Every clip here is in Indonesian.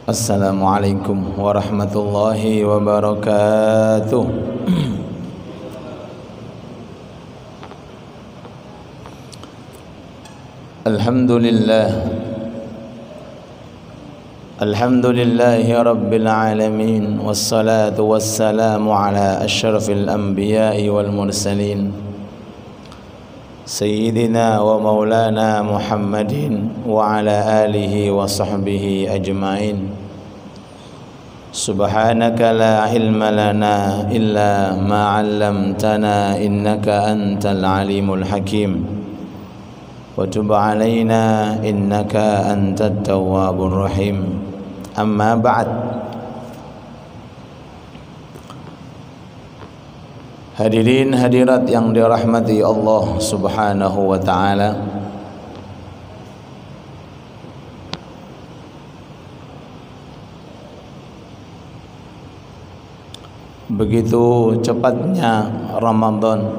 Assalamualaikum warahmatullahi wabarakatuh. Alhamdulillahi rabbil alamin, wassalatu wassalamu ala asyrafil anbiya'i wal mursalin, Sayyidina wa maulana Muhammadin wa ala alihi wa sahbihi ajma'in. Subhanaka la ilma lana illa ma 'allamtana innaka antal alimul hakim. Wa tub 'alaina innaka antat tawwabur rahim. Amma ba'd. Hadirin hadirat yang dirahmati Allah Subhanahu wa ta'ala, begitu cepatnya Ramadan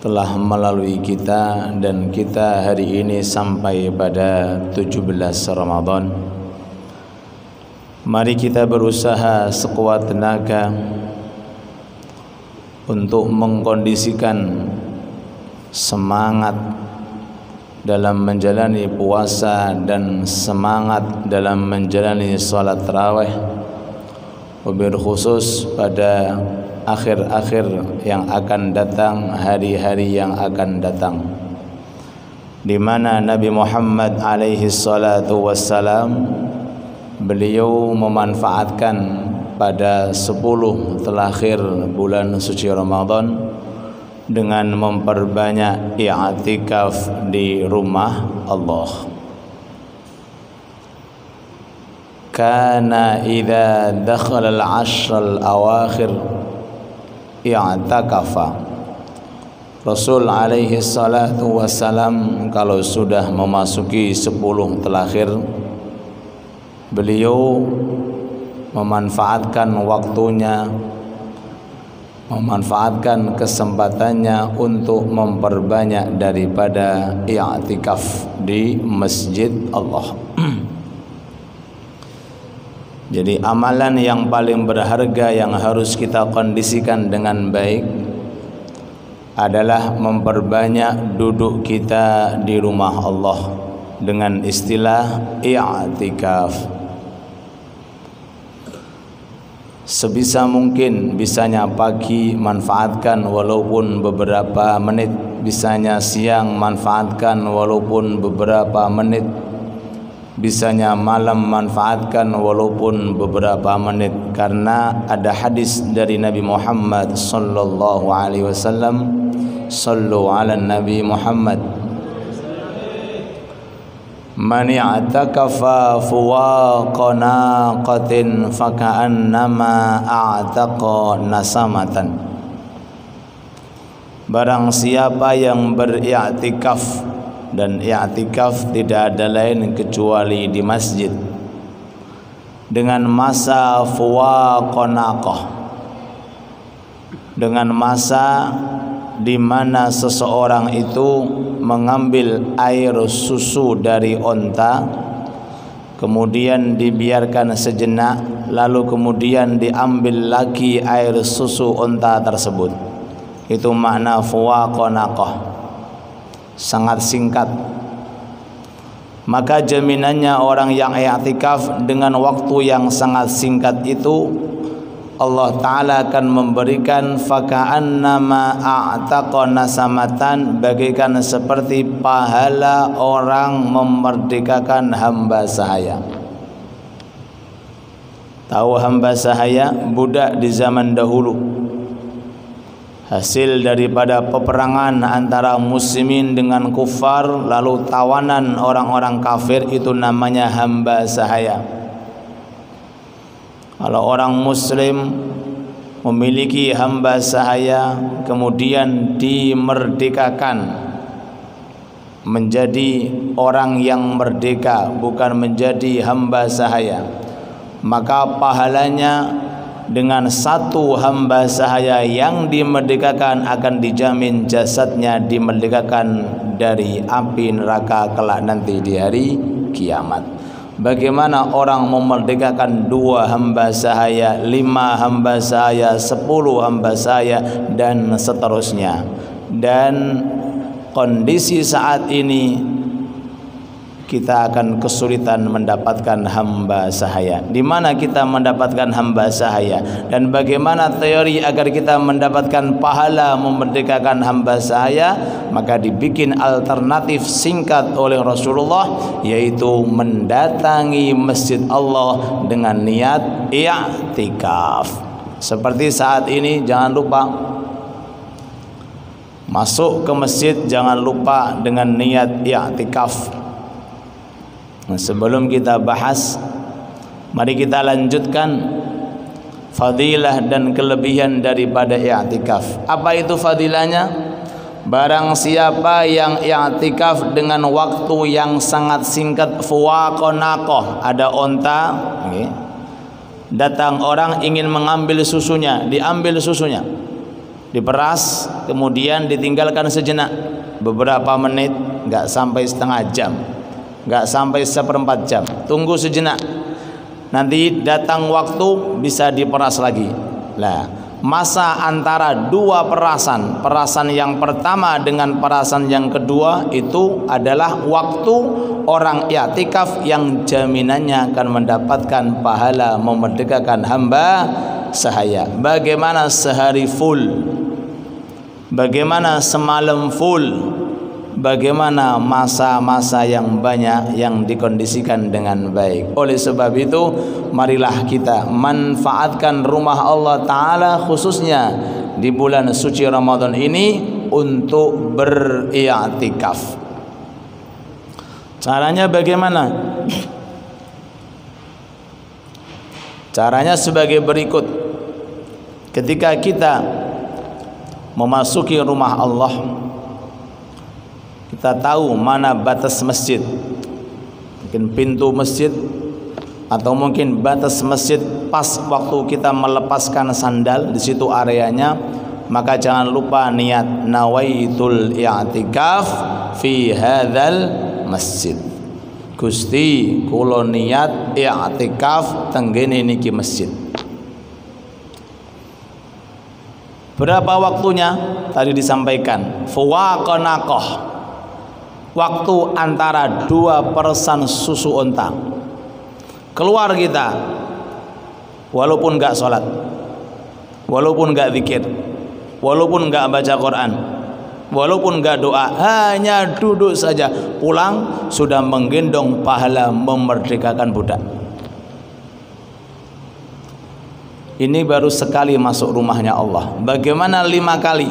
telah melalui kita, dan kita hari ini sampai pada 17 Ramadan. Mari kita berusaha sekuat tenaga untuk mengkondisikan semangat dalam menjalani puasa dan semangat dalam menjalani salat tarawih, wabil khusus pada akhir-akhir yang akan datang, hari-hari yang akan datang, di mana Nabi Muhammad alaihi salatu wassalam, beliau memanfaatkan pada 10 terakhir bulan suci Ramadan dengan memperbanyak i'tikaf di rumah Allah. Kana idza dakhala al-'ashr al-awakhir i'takafa. Rasul alaihi salatu wassalam kalau sudah memasuki 10 terakhir, beliau memanfaatkan waktunya, memanfaatkan kesempatannya untuk memperbanyak daripada i'tikaf di masjid Allah. Jadi amalan yang paling berharga yang harus kita kondisikan dengan baik adalah memperbanyak duduk kita di rumah Allah dengan istilah i'tikaf. Sebisa mungkin, bisanya pagi manfaatkan walaupun beberapa menit, bisanya siang manfaatkan walaupun beberapa menit, bisanya malam manfaatkan walaupun beberapa menit, karena ada hadis dari Nabi Muhammad sallallahu alaihi wasallam, sallu ala Nabi Muhammad, man i'takafa fuwaqa naqatin faka'annama a'taqa nasamatan. Barang siapa yang beriktikaf, dan i'tikaf tidak ada lain kecuali di masjid, dengan masa fuwaqa naqah, dengan masa di mana seseorang itu mengambil air susu dari onta, kemudian dibiarkan sejenak, lalu kemudian diambil lagi air susu onta tersebut. Itu makna fuwaqa naqah, sangat singkat. Maka jaminannya orang yang i'tikaf dengan waktu yang sangat singkat itu, Allah Ta'ala akan memberikan faka'annama a'taqa nasamatan, bagaikan seperti pahala orang memerdekakan hamba sahaya. Tahu hamba sahaya? Budak di zaman dahulu, hasil daripada peperangan antara muslimin dengan kufar, lalu tawanan orang-orang kafir, itu namanya hamba sahaya. Kalau orang muslim memiliki hamba sahaya, kemudian dimerdekakan menjadi orang yang merdeka, bukan menjadi hamba sahaya, maka pahalanya dengan satu hamba sahaya yang dimerdekakan akan dijamin jasadnya dimerdekakan dari api neraka kelak nanti di hari kiamat. Bagaimana orang memerdekakan 2 hamba sahaya, 5 hamba sahaya, 10 hamba sahaya, dan seterusnya. Dan kondisi saat ini kita akan kesulitan mendapatkan hamba sahaya. Di mana kita mendapatkan hamba sahaya, dan bagaimana teori agar kita mendapatkan pahala memerdekakan hamba sahaya? Maka dibikin alternatif singkat oleh Rasulullah, yaitu mendatangi masjid Allah dengan niat i'tikaf. Seperti saat ini, jangan lupa masuk ke masjid, jangan lupa dengan niat i'tikaf. Nah, sebelum kita bahas, mari kita lanjutkan fadilah dan kelebihan daripada i'tikaf. Apa itu fadilahnya? Barang siapa yang i'tikaf dengan waktu yang sangat singkat, fuwaqonaqoh, ada onta, okay, datang orang ingin mengambil susunya, diambil susunya, diperas, kemudian ditinggalkan sejenak, beberapa menit, nggak sampai setengah jam, nggak sampai 1/4 jam, tunggu sejenak, nanti datang waktu bisa diperas lagi. Lah, masa antara 2 perasan yang pertama dengan perasan yang kedua itu adalah waktu orang i'tikaf yang jaminannya akan mendapatkan pahala memerdekakan hamba sahaya. Bagaimana sehari full, bagaimana semalam full, bagaimana masa-masa yang banyak yang dikondisikan dengan baik. Oleh sebab itu, marilah kita manfaatkan rumah Allah Ta'ala khususnya di bulan suci Ramadan ini untuk beriktikaf. Caranya bagaimana? Caranya sebagai berikut. Ketika kita memasuki rumah Allah, kita tahu mana batas masjid, mungkin pintu masjid, atau mungkin batas masjid pas waktu kita melepaskan sandal, di situ areanya. Maka jangan lupa niat nawaitul i'tikaf fi hadzal masjid. Gusti kula niat i'tikaf tenggene niki masjid. Berapa waktunya? Tadi disampaikan, fuwaqonaqoh, waktu antara 2 persan susu onta. Keluar kita, walaupun nggak sholat, walaupun nggak zikir, walaupun nggak baca Quran, walaupun nggak doa, hanya duduk saja, pulang sudah menggendong pahala memerdekakan budak. Ini baru sekali masuk rumahnya Allah. Bagaimana 5 kali?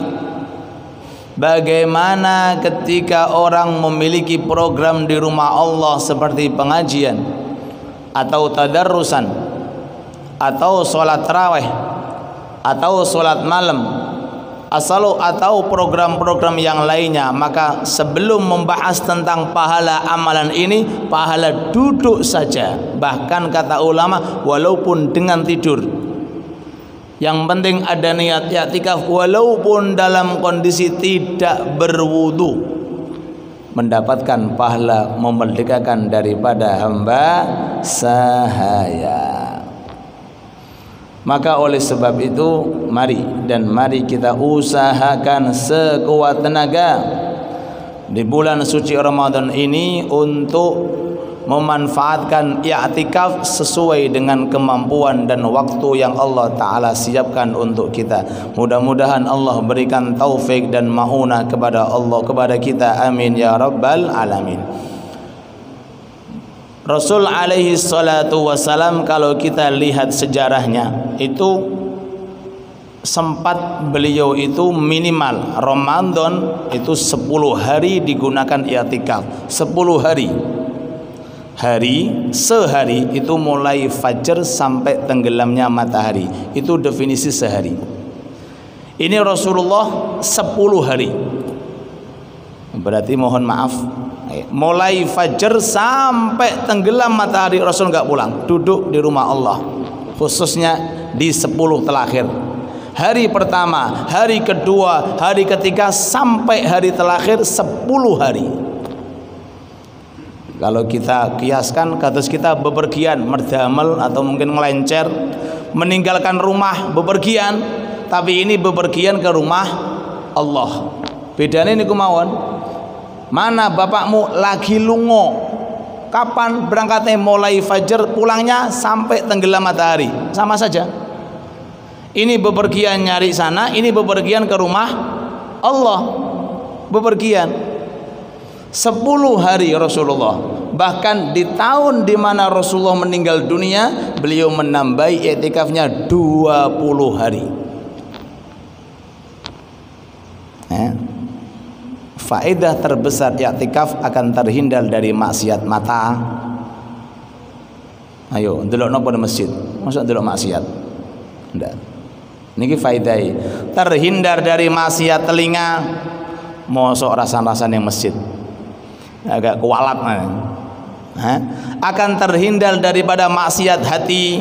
Bagaimana ketika orang memiliki program di rumah Allah seperti pengajian atau tadarrusan atau sholat tarawih atau sholat malam atau program-program yang lainnya? Maka sebelum membahas tentang pahala amalan ini, pahala duduk saja, bahkan kata ulama walaupun dengan tidur, yang penting ada niat i'tikaf walaupun dalam kondisi tidak berwudu, mendapatkan pahala memerdekakan daripada hamba sahaya. Maka oleh sebab itu, mari kita usahakan sekuat tenaga di bulan suci Ramadan ini untuk memanfaatkan i'tikaf sesuai dengan kemampuan dan waktu yang Allah Ta'ala siapkan untuk kita. Mudah-mudahan Allah berikan taufik dan ma'unah kepada kita. Amin ya rabbal alamin. Rasul alaihi salatu wassalam, kalau kita lihat sejarahnya, itu sempat beliau itu minimal Ramadan itu 10 hari digunakan i'tikaf. 10 hari. Sehari itu mulai fajar sampai tenggelamnya matahari. Itu definisi sehari. Ini Rasulullah 10 hari. Berarti mohon maaf, mulai fajar sampai tenggelam matahari Rasul nggak pulang, duduk di rumah Allah, khususnya di 10 terakhir. Hari pertama, hari kedua, hari ketiga sampai hari terakhir 10 hari. Kalau kita kiaskan kados kita bepergian merdamel atau mungkin ngelencer meninggalkan rumah bepergian, tapi ini bepergian ke rumah Allah. Bedanya niku mawon. Mana bapakmu lagi lungo, kapan berangkatnya? Mulai fajar, pulangnya sampai tenggelam matahari, sama saja. Ini bepergian nyari sana, ini bepergian ke rumah Allah. Bepergian 10 hari Rasulullah, bahkan di tahun di mana Rasulullah meninggal dunia, beliau menambahi i'tikafnya 20 hari. Faedah terbesar i'tikaf akan terhindar dari maksiat mata. Ayo, ndelok napa di masjid? Masa ndelok maksiat? Ndak. Niki faedahé. Terhindar dari maksiat telinga. Mosok rasan-rasan yang masjid. Agak kualat akan terhindar daripada maksiat hati,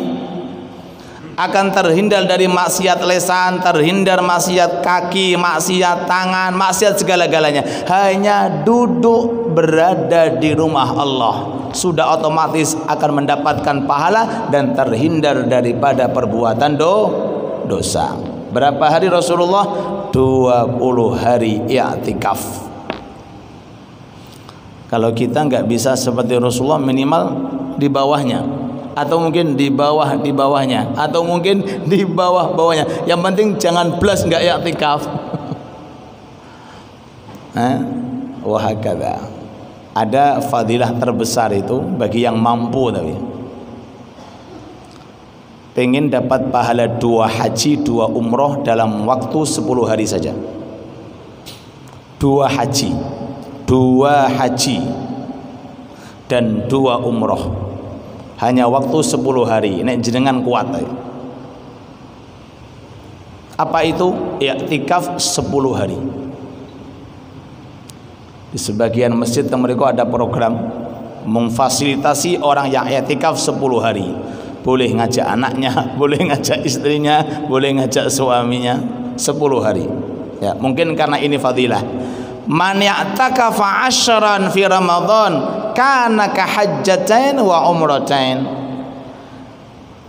akan terhindar dari maksiat lesan, terhindar maksiat kaki, maksiat tangan, maksiat segala-galanya. Hanya duduk berada di rumah Allah sudah otomatis akan mendapatkan pahala dan terhindar daripada perbuatan dosa. Berapa hari Rasulullah? 20 hari i'tikaf. Kalau kita nggak bisa seperti Rasulullah, minimal di bawahnya, atau mungkin di bawahnya, atau mungkin di bawahnya. Yang penting jangan blas nggak i'tikaf. Wahakadha. Ada fadilah terbesar itu bagi yang mampu, tapi pengen dapat pahala 2 haji 2 umroh dalam waktu 10 hari saja. 2 haji dan 2 umroh hanya waktu 10 hari. Nek jenengan kuat. Apa itu? I'tikaf 10 hari. Di sebagian masjid mereka ada program memfasilitasi orang yang i'tikaf 10 hari. Boleh ngajak anaknya, boleh ngajak istrinya, boleh ngajak suaminya 10 hari. Ya, mungkin karena ini fadilah. Man ya'takafa 'ashran fi Ramadan kana ka hajjatain wa umratain.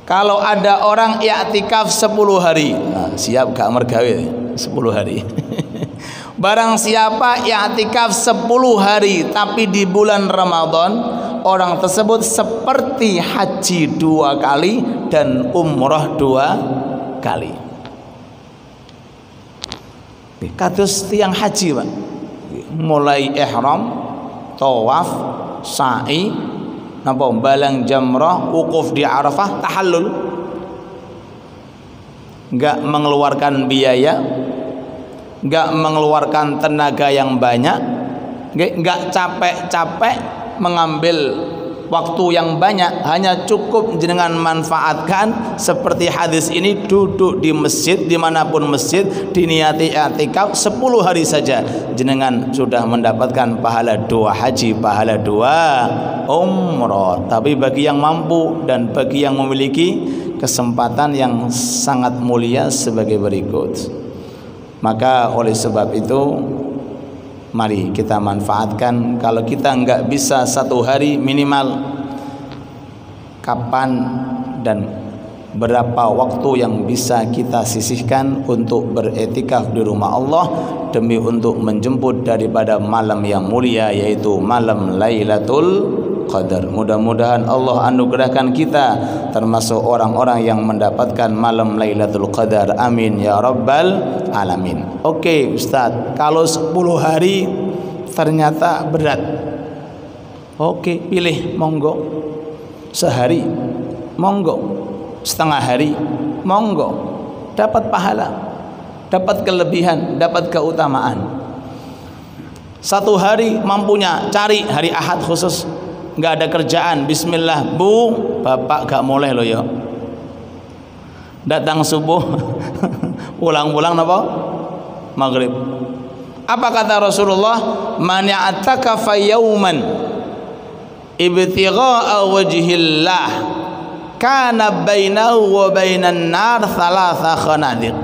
Kalau ada orang i'tikaf 10 hari, siap gak mergawe 10 hari. Barang siapa i'tikaf 10 hari tapi di bulan Ramadan, orang tersebut seperti haji 2 kali dan umrah 2 kali. Kados tiang haji, Pak. Mulai ihram, tawaf, sa'i, napa balang jamrah, wukuf di Arafah, tahallul. Enggak mengeluarkan biaya, enggak mengeluarkan tenaga yang banyak, enggak capek-capek mengambil waktu yang banyak, hanya cukup jenengan manfaatkan seperti hadis ini, duduk di masjid, dimanapun masjid, diniati i'tikaf 10 hari saja, jenengan sudah mendapatkan pahala 2 haji, pahala 2 umrah. Tapi bagi yang mampu dan bagi yang memiliki kesempatan yang sangat mulia sebagai berikut. Maka oleh sebab itu, mari kita manfaatkan. Kalau kita enggak bisa 1 hari, minimal kapan dan berapa waktu yang bisa kita sisihkan untuk beriktikaf di rumah Allah demi untuk menjemput daripada malam yang mulia, yaitu malam Lailatul Qadar. Mudah-mudahan Allah anugerahkan kita termasuk orang-orang yang mendapatkan malam Lailatul Qadar. Amin ya rabbal alamin. Oke Ustaz, kalau 10 hari ternyata berat, oke, pilih, monggo. Sehari, monggo. Setengah hari, monggo. Dapat pahala, dapat kelebihan, dapat keutamaan. 1 hari mampunya, cari hari Ahad khusus, nggak ada kerjaan, bismillah, Bu, bapak gak boleh loh ya, datang subuh pulang-pulang napa maghrib. Apa kata Rasulullah? Man ya'takafa yauman ibtigha'a wajhillah kana bainahu wa bainan nar 3 khanadiq.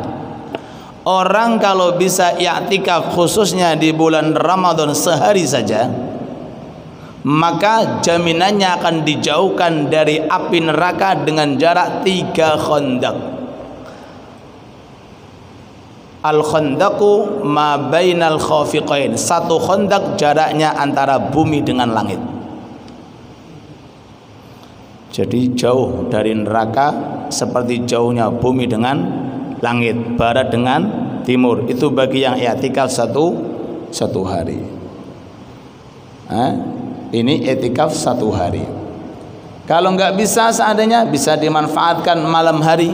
Orang kalau bisa i'tikaf khususnya di bulan Ramadan sehari saja, maka jaminannya akan dijauhkan dari api neraka dengan jarak 3 khandaq. Al-khandaqu ma bainal khafiqain. 1 khandaq jaraknya antara bumi dengan langit. Jadi jauh dari neraka seperti jauhnya bumi dengan langit, barat dengan timur. Itu bagi yang i'tikaf satu hari. Ini i'tikaf 1 hari. Kalau nggak bisa, seandainya bisa dimanfaatkan malam hari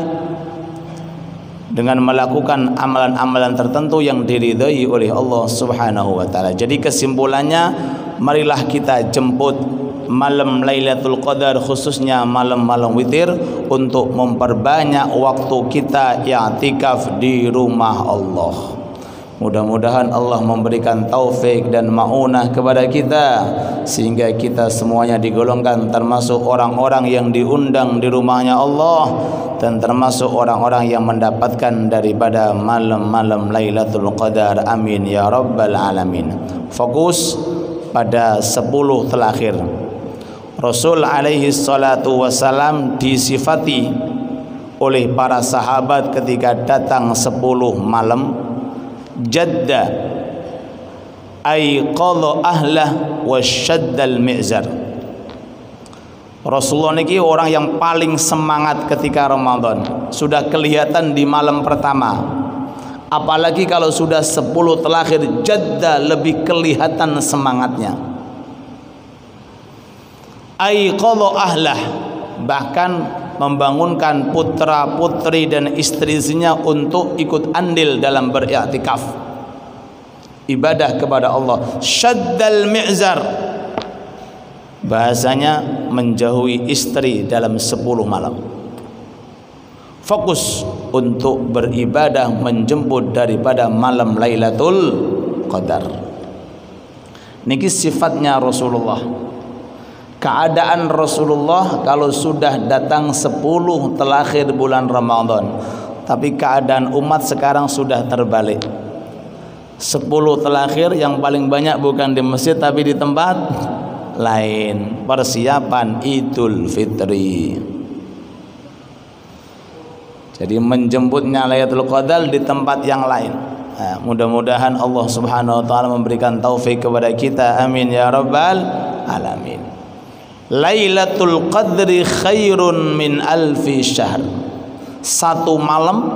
dengan melakukan amalan-amalan tertentu yang diridhai oleh Allah Subhanahu wa taala. Jadi kesimpulannya, marilah kita jemput malam Lailatul Qadar, khususnya malam-malam witir, untuk memperbanyak waktu kita i'tikaf di rumah Allah. Mudah-mudahan Allah memberikan taufik dan ma'unah kepada kita sehingga kita semuanya digolongkan termasuk orang-orang yang diundang di rumahnya Allah dan termasuk orang-orang yang mendapatkan daripada malam-malam Lailatul Qadar. Amin ya rabbal alamin. Fokus pada 10 terakhir. Rasul alaihi salatu wasalam disifati oleh para sahabat ketika datang 10 malam, jadda ay qadha ahlah wa syaddal mi'zar. Rasulullah niki orang yang paling semangat ketika Ramadan. Sudah kelihatan di malam pertama. Apalagi kalau sudah 10 terakhir, jadda, lebih kelihatan semangatnya. Ay qadha ahlah, bahkan membangunkan putra-putri dan istri-istrinya untuk ikut andil dalam beriktikaf ibadah kepada Allah. Syaddal mi'zar, bahasanya menjauhi istri dalam 10 malam. Fokus untuk beribadah menjemput daripada malam Lailatul Qadar. Niki sifatnya Rasulullah. Keadaan Rasulullah kalau sudah datang 10 terakhir bulan Ramadan. Tapi keadaan umat sekarang sudah terbalik. 10 terakhir yang paling banyak bukan di masjid tapi di tempat lain. Persiapan Idul Fitri. Jadi menjemputnya Lailatul Qadar di tempat yang lain. Mudah-mudahan Allah Subhanahu wa taala memberikan taufik kepada kita. Amin ya rabbal alamin. Lailatul Qadri khairun min alfi syahr. 1 malam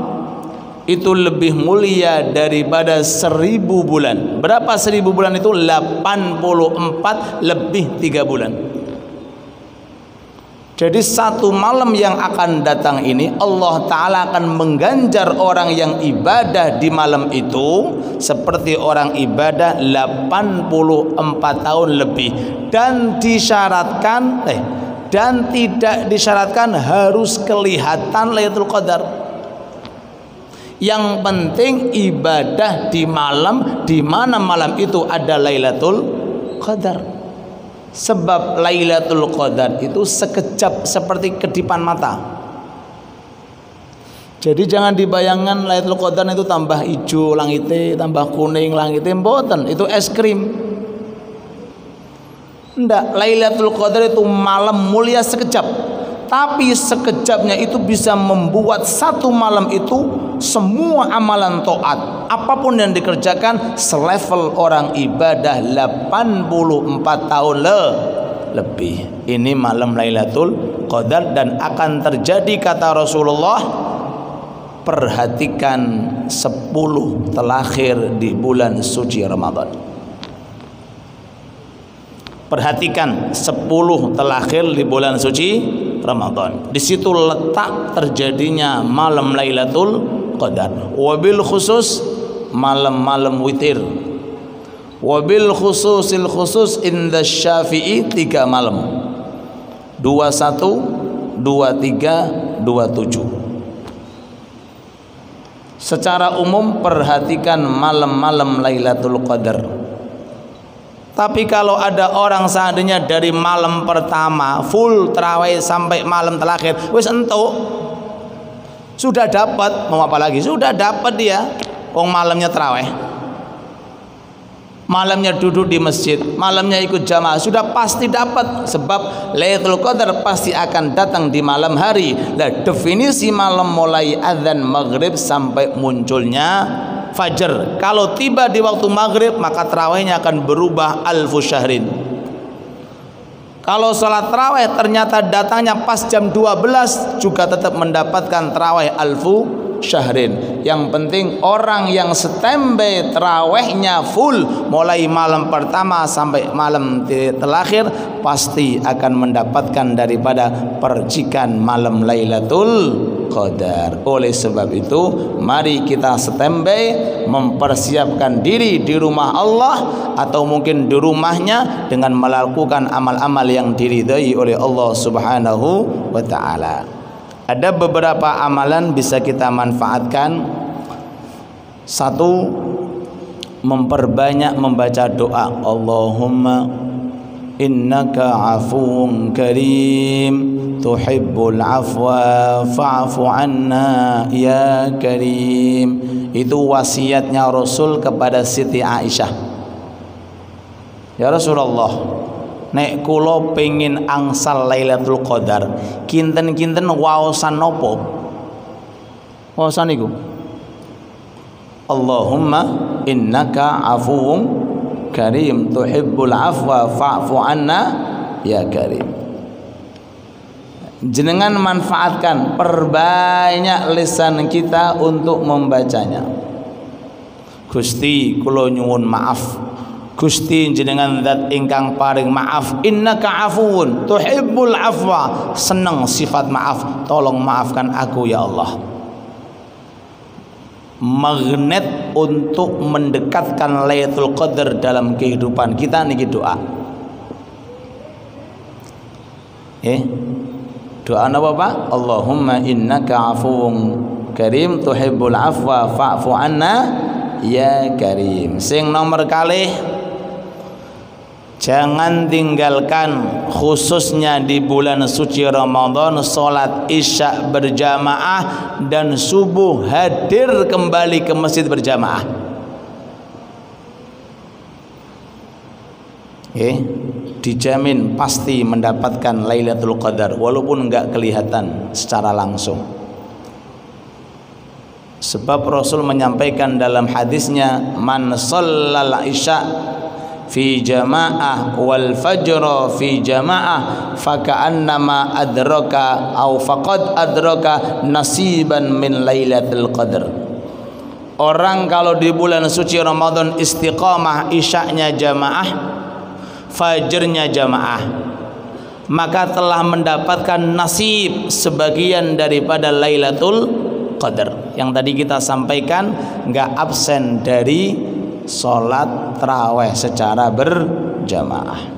itu lebih mulia daripada 1000 bulan. Berapa 1000 bulan itu? 84 lebih 3 bulan. Jadi 1 malam yang akan datang ini Allah Ta'ala akan mengganjar orang yang ibadah di malam itu seperti orang ibadah 84 tahun lebih. Dan disyaratkan dan tidak disyaratkan harus kelihatan Lailatul Qadar. Yang penting ibadah di malam di mana malam itu ada Lailatul Qadar. Sebab Lailatul Qadar itu sekejap seperti kedipan mata. Jadi jangan dibayangkan Lailatul Qadar itu tambah hijau langitnya, tambah kuning langitnya, mboten, itu es krim. Enggak, Lailatul Qadar itu malam mulia sekejap. Tapi sekejapnya itu bisa membuat 1 malam itu semua amalan taat apapun yang dikerjakan selevel orang ibadah 84 tahun lebih. Ini malam Lailatul Qadar dan akan terjadi kata Rasulullah. Perhatikan 10 terakhir di bulan suci Ramadan. Perhatikan 10 terakhir di bulan suci Ramadan. Di situ letak terjadinya malam Lailatul Qadar. Wabil khusus malam-malam witir. Wabil khususil khusus inda Syafi'i 3 malam. 21, 23, 27. Secara umum perhatikan malam-malam Lailatul Qadar. Tapi kalau ada orang seandainya dari malam pertama full tarawih sampai malam terakhir, wis entuk, sudah dapat, mau apa lagi? Sudah dapat dia, wong malamnya tarawih. malamnya duduk di masjid, malamnya ikut jamaah, sudah pasti dapat, sebab Lailatul Qadar pasti akan datang di malam hari. Nah, definisi malam mulai azan maghrib sampai munculnya fajar. Kalau tiba di waktu maghrib, maka tarawihnya akan berubah alfu syahrin. Kalau sholat tarawih ternyata datangnya pas jam 12, juga tetap mendapatkan tarawih alfu syahrin. Yang penting orang yang standby tarawihnya full mulai malam pertama sampai malam terakhir pasti akan mendapatkan daripada percikan malam Lailatul Qadar. Oleh sebab itu, mari kita standby mempersiapkan diri di rumah Allah atau mungkin di rumahnya dengan melakukan amal-amal yang diridhai oleh Allah Subhanahu wa taala. Ada beberapa amalan bisa kita manfaatkan. Satu, memperbanyak membaca doa. Allahumma innaka afuwun karim tuhibbul afwa fa'fu anna ya karim. Itu wasiatnya Rasul kepada Siti Aisyah. Ya Rasulullah, nek kula pengin angsal Lailatul Qadar, kinten-kinten waosan nopo? Waosan iku Allahumma innaka afuwun karim tuhibbul afwa fa'fu anna ya karim. Jenengan manfaatkan, perbanyak lisan kita untuk membacanya. Gusti kula nyuwun maaf, Gusti jenengan zat ingkang paring maaf, innaka afuwun tuhibbul afwa, seneng sifat maaf, tolong maafkan aku ya Allah. Magnet untuk mendekatkan Lailatul Qadar dalam kehidupan kita niki doa. Doa apa Pak? Allahumma innaka afuwun karim tuhibbul afwa fa'fu anna ya karim. Sing nomor kalih, jangan tinggalkan khususnya di bulan suci Ramadan sholat isya berjamaah dan subuh hadir kembali ke masjid berjamaah. Dijamin pasti mendapatkan Lailatul Qadar walaupun enggak kelihatan secara langsung. Sebab Rasul menyampaikan dalam hadisnya, man shallal isya fi jamaah wal fajr fi jamaah faka'annama adraka au faqad adraka nasiban min Lailatul Qadar. Orang kalau di bulan suci Ramadan istiqamah, isya'nya jamaah, fajrnya jamaah, maka telah mendapatkan nasib sebagian daripada Lailatul Qadar. Yang tadi kita sampaikan, enggak absen dari sholat tarawih secara berjamaah.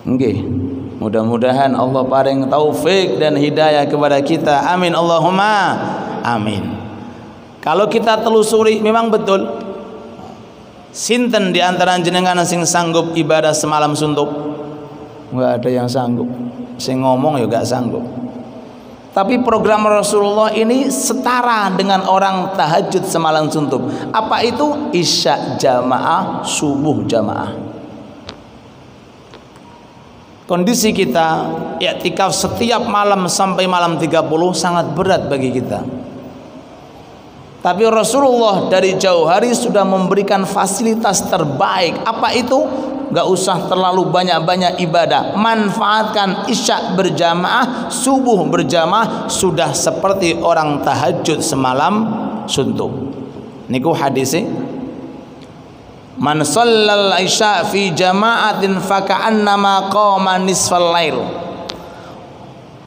Nggih, mudah-mudahan Allah paring taufik dan hidayah kepada kita. Amin Allahumma amin. Kalau kita telusuri, memang betul, sinten di antara jenengan sing sanggup ibadah semalam suntuk? Enggak ada yang sanggup. Sing ngomong ya enggak sanggup. Tapi program Rasulullah ini setara dengan orang tahajud semalam suntuk. Apa itu? Isya jamaah, subuh jamaah. Kondisi kita i'tikaf setiap malam sampai malam 30 sangat berat bagi kita. Tapi Rasulullah dari jauh hari sudah memberikan fasilitas terbaik. Apa itu? Gak usah terlalu banyak-banyak ibadah. Manfaatkan isya berjamaah, subuh berjamaah, sudah seperti orang tahajud semalam suntuk. Niku hadisnya, man shallal isya fi jama'atin faka'annama qama nisfal lail.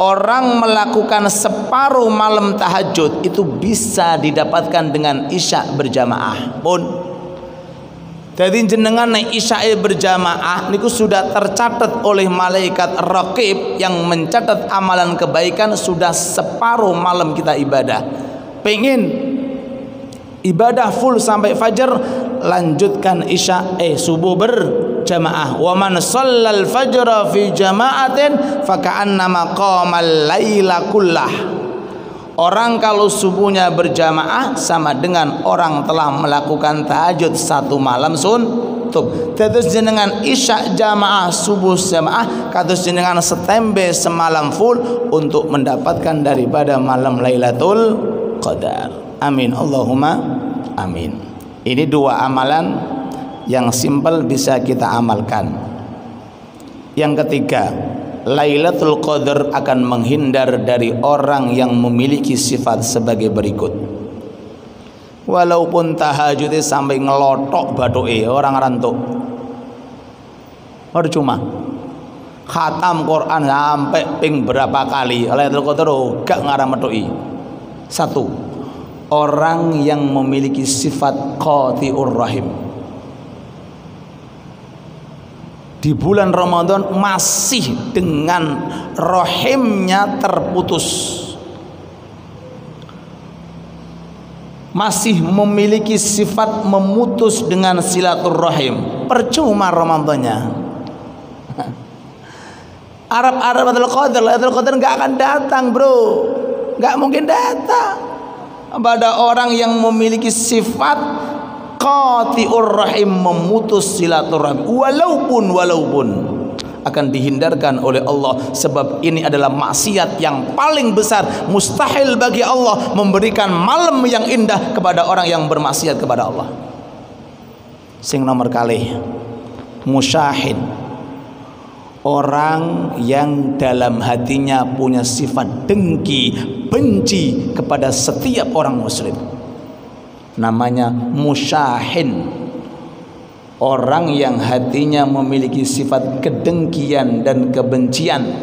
Orang melakukan separuh malam tahajud itu bisa didapatkan dengan isya berjamaah pun. Jadi jenengan naik isya berjamaah niku sudah tercatat oleh malaikat raqib yang mencatat amalan kebaikan, sudah separuh malam kita ibadah. Pengen ibadah full sampai fajar, lanjutkan isya subuh berjamaah. Wa man shallal fajra fi jama'atin faka'annama qamal laila kullah. Orang kalau subuhnya berjamaah sama dengan orang telah melakukan tahajud satu malam suntuk. Terus jenengan isya jamaah, subuh jamaah, kados jenengan setembe semalam full untuk mendapatkan daripada malam Lailatul Qadar. Amin Allahumma amin. Ini dua amalan yang simpel bisa kita amalkan. Yang ketiga, Lailatul Qadar akan menghindar dari orang yang memiliki sifat sebagai berikut. Walaupun tahajudnya sampai ngelotok bathuke orang rantuk, percuma. Khatam Quran sampai ping berapa kali, Lailatul Qadar gak ngarah methuki. Satu, orang yang memiliki sifat qati'ur rahim. Di bulan Ramadan masih dengan rahimnya terputus, masih memiliki sifat memutus dengan silaturahim, percuma Ramadannya. Arab Lailatul Qadar nggak akan datang bro, nggak mungkin datang pada orang yang memiliki sifat qati'ur rahim, memutus silaturahim, walaupun akan dihindarkan oleh Allah, sebab ini adalah maksiat yang paling besar. Mustahil bagi Allah memberikan malam yang indah kepada orang yang bermaksiat kepada Allah. Sing nomor kalih, musyahin, orang yang dalam hatinya punya sifat dengki, benci kepada setiap orang muslim, namanya musyahin. Orang yang hatinya memiliki sifat kedengkian dan kebencian,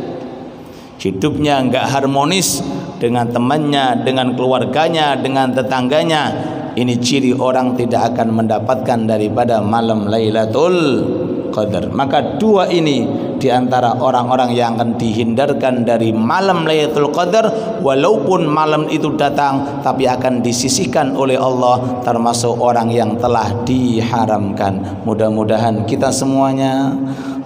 hidupnya enggak harmonis dengan temannya, dengan keluarganya, dengan tetangganya. Ini ciri orang tidak akan mendapatkan daripada malam Lailatul Qadar. Maka dua ini diantara orang-orang yang akan dihindarkan dari malam Lailatul Qadar, walaupun malam itu datang tapi akan disisihkan oleh Allah termasuk orang yang telah diharamkan. Mudah-mudahan kita semuanya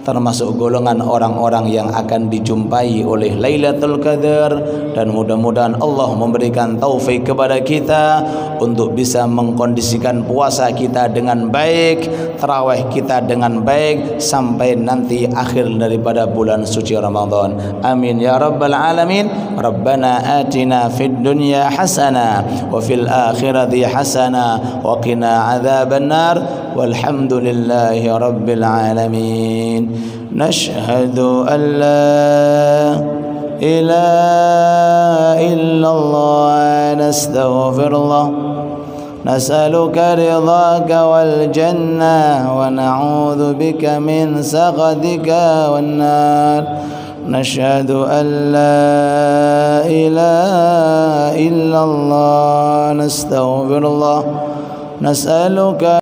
termasuk golongan orang-orang yang akan dijumpai oleh Lailatul Qadar, dan mudah-mudahan Allah memberikan taufik kepada kita untuk bisa mengkondisikan puasa kita dengan baik, tarawih kita dengan baik sampai nanti akhir daripada bulan suci Ramadan. Amin ya rabbal alamin. Rabbana atina fid dunya hasanah wa fil akhirati hasanah wa qina adzaban nar. Walhamdulillahi rabbil alamin. Nashhadu an la ilaha illallah, nastaghfirullah, nas'aluka ridhaka wal jannah wa na'udzu bika min sakhatika wan nar. Nashhadu an la ilaha illallah, nastaghfirullah, nas'aluka